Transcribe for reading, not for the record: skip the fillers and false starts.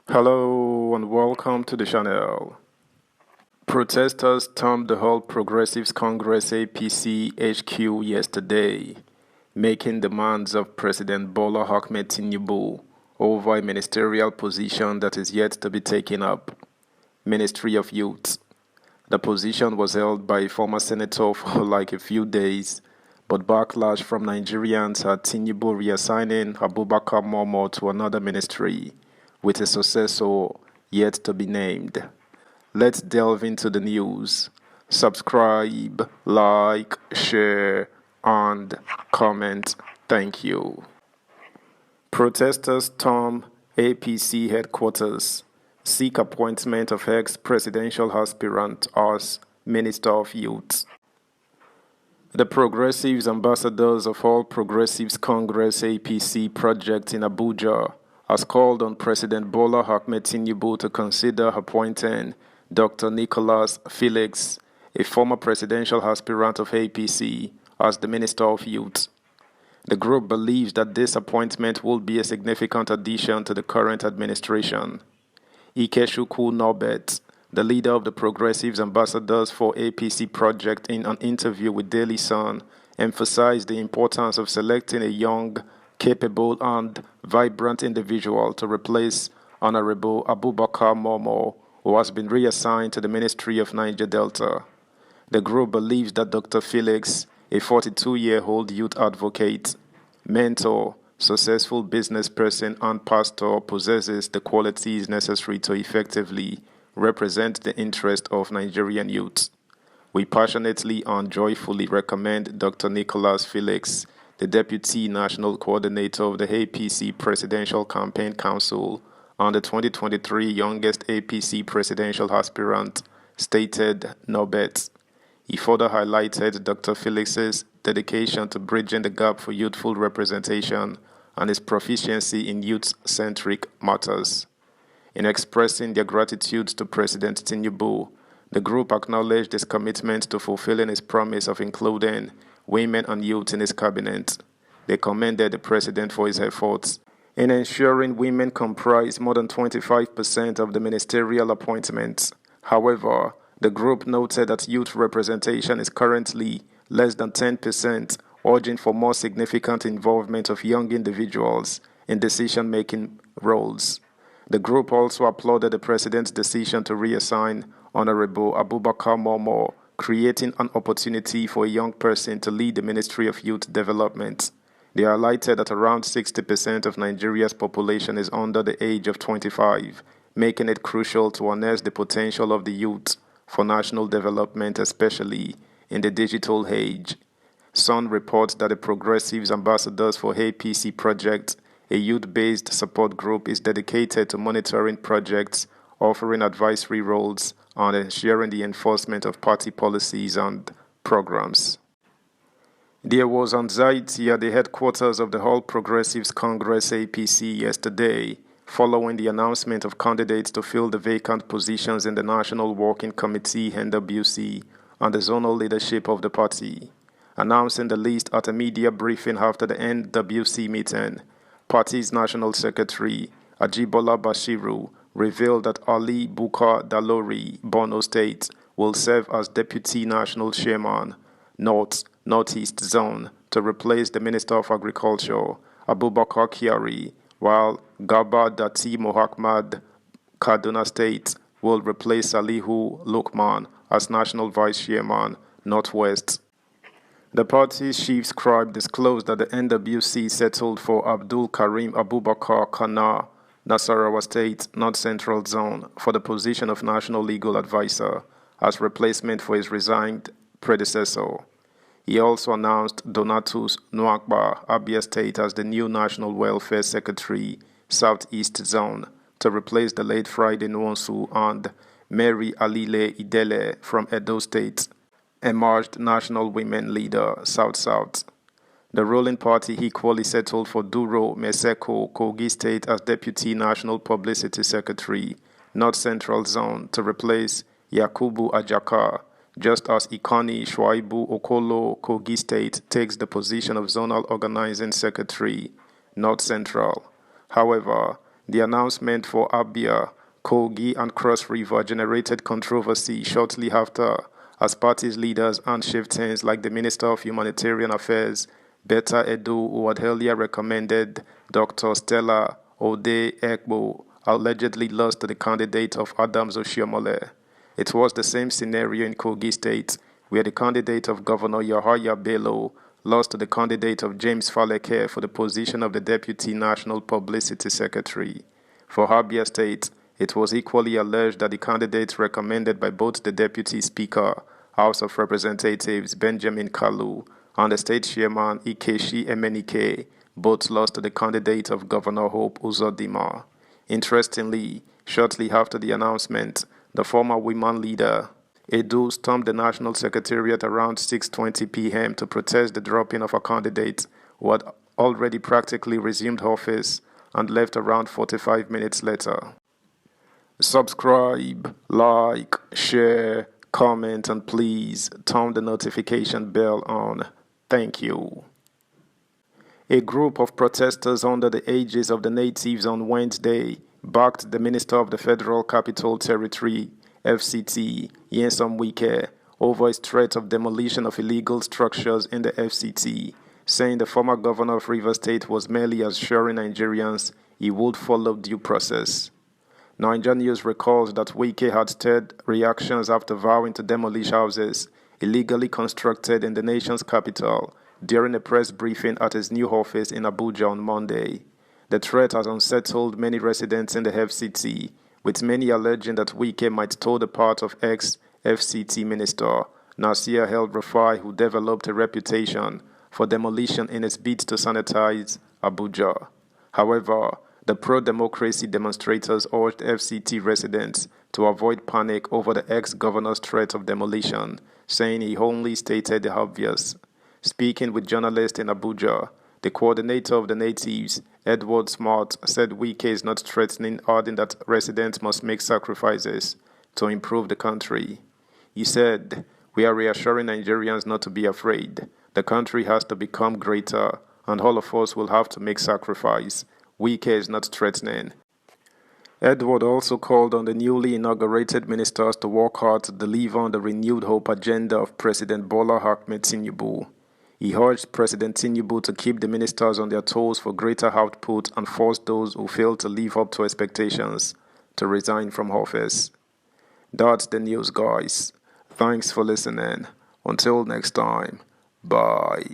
Hello and welcome to the channel. Protesters stormed the All Progressives Congress APC HQ yesterday, making demands of President Bola Ahmed Tinubu over a ministerial position that is yet to be taken up, Ministry of Youth. The position was held by a former senator for like a few days, but backlash from Nigerians had Tinubu reassigning Abubakar Momo to another ministry, with a successor yet to be named. Let's delve into the news. Subscribe, like, share, and comment. Thank you. Protesters storm APC headquarters, seek appointment of ex-presidential aspirant as Minister of Youth. The Progressives Ambassadors of All Progressives Congress APC project in Abuja has called on President Bola Ahmed Tinubu to consider appointing Dr. Nicholas Felix, a former presidential aspirant of APC, as the Minister of Youth. The group believes that this appointment will be a significant addition to the current administration. Ikechukwu Norbert, the leader of the Progressives Ambassadors for APC project, in an interview with Daily Sun, emphasized the importance of selecting a young, capable and vibrant individual to replace Honorable Abubakar Momo, who has been reassigned to the Ministry of Niger Delta. The group believes that Dr. Felix, a 42-year-old youth advocate, mentor, successful business person and pastor, possesses the qualities necessary to effectively represent the interest of Nigerian youth. We passionately and joyfully recommend Dr. Nicholas Felix, the Deputy National Coordinator of the APC Presidential Campaign Council and the 2023 youngest APC presidential aspirant, stated Norbert. He further highlighted Dr. Felix's dedication to bridging the gap for youthful representation and his proficiency in youth-centric matters. In expressing their gratitude to President Tinubu, the group acknowledged his commitment to fulfilling his promise of including women and youth in his cabinet. They commended the president for his efforts in ensuring women comprise more than 25% of the ministerial appointments. However, the group noted that youth representation is currently less than 10%, urging for more significant involvement of young individuals in decision-making roles. The group also applauded the president's decision to reassign Honorable Abubakar Momo, creating an opportunity for a young person to lead the Ministry of Youth Development. They highlighted that around 60% of Nigeria's population is under the age of 25, making it crucial to harness the potential of the youth for national development, especially in the digital age. Sun reports that the Progressives Ambassadors for APC project, a youth-based support group, is dedicated to monitoring projects, offering advisory roles, and ensuring the enforcement of party policies and programs. There was anxiety at the headquarters of the All Progressives Congress APC yesterday, following the announcement of candidates to fill the vacant positions in the National Working Committee (NWC) and the zonal leadership of the party. Announcing the list at a media briefing after the NWC meeting, party's National Secretary, Ajibola Bashiru, revealed that Ali Bukar Dalori, Borno State, will serve as Deputy National Chairman, Northeast Zone, to replace the Minister of Agriculture, Abubakar Kyari, while Garba Dati Mohammad, Kaduna State, will replace Salihu Lukman as National Vice Chairman, Northwest. The party's chief scribe disclosed that the NWC settled for Abdul Karim Abubakar Kana, Nasarawa State, North Central Zone, for the position of National Legal Advisor as replacement for his resigned predecessor. He also announced Donatus Nwakba, Abia State, as the new National Welfare Secretary, Southeast Zone, to replace the late Friday Nwonsu, and Mary Alile Idele from Edo State, emerged National Women Leader, South-South. The ruling party equally settled for Duro Meseko, Kogi State, as Deputy National Publicity Secretary, North Central Zone, to replace Yakubu Ajaka, just as Ikani Shuaibu Okolo, Kogi State, takes the position of Zonal Organizing Secretary, North Central. However, The announcement for Abia, Kogi, and Cross River generated controversy shortly after, as party's leaders and chieftains like the Minister of Humanitarian Affairs, Betta Edu, who had earlier recommended Dr. Stella Ode Ekbo, allegedly lost to the candidate of Adams Oshiomhole. It was the same scenario in Kogi State, where the candidate of Governor Yahaya Bello lost to the candidate of James Faleke for the position of the Deputy National Publicity Secretary. For Abia State, it was equally alleged that the candidates recommended by both the Deputy Speaker, House of Representatives Benjamin Kalu, and the State Chairman Ikeshi Emenike both lost to the candidate of Governor Hope Uzodinma. Interestingly, shortly after the announcement, the former women leader, Edu, stormed the National Secretariat around 6:20 p.m. to protest the dropping of a candidate who had already practically resumed office and left around 45 minutes later. Subscribe, like, share, comment, and please turn the notification bell on. Thank you. A group of protesters under the aegis of the natives on Wednesday backed the Minister of the Federal Capital Territory, FCT, Nyesom Wike, over his threat of demolition of illegal structures in the FCT, saying the former governor of Rivers State was merely assuring Nigerians he would follow due process. Niger News recalls that Wike had stirred reactions after vowing to demolish houses illegally constructed in the nation's capital during a press briefing at his new office in Abuja on Monday. The threat has unsettled many residents in the FCT, with many alleging that Wike might toe the path of ex-FCT Minister Nasir El-Rufai, who developed a reputation for demolition in his bid to sanitize Abuja. However, the pro-democracy demonstrators urged FCT residents to avoid panic over the ex-governor's threat of demolition, saying he only stated the obvious. Speaking with journalists in Abuja, the coordinator of the natives, Edward Smart, said Wike is not threatening, adding that residents must make sacrifices to improve the country. He said, "We are reassuring Nigerians not to be afraid. The country has to become greater, and all of us will have to make sacrifice. Wike is not threatening." Edward also called on the newly inaugurated ministers to work hard to deliver on the renewed hope agenda of President Bola Ahmed Tinubu. He urged President Tinubu to keep the ministers on their toes for greater output and force those who fail to live up to expectations to resign from office. That's the news, guys. Thanks for listening. Until next time, bye.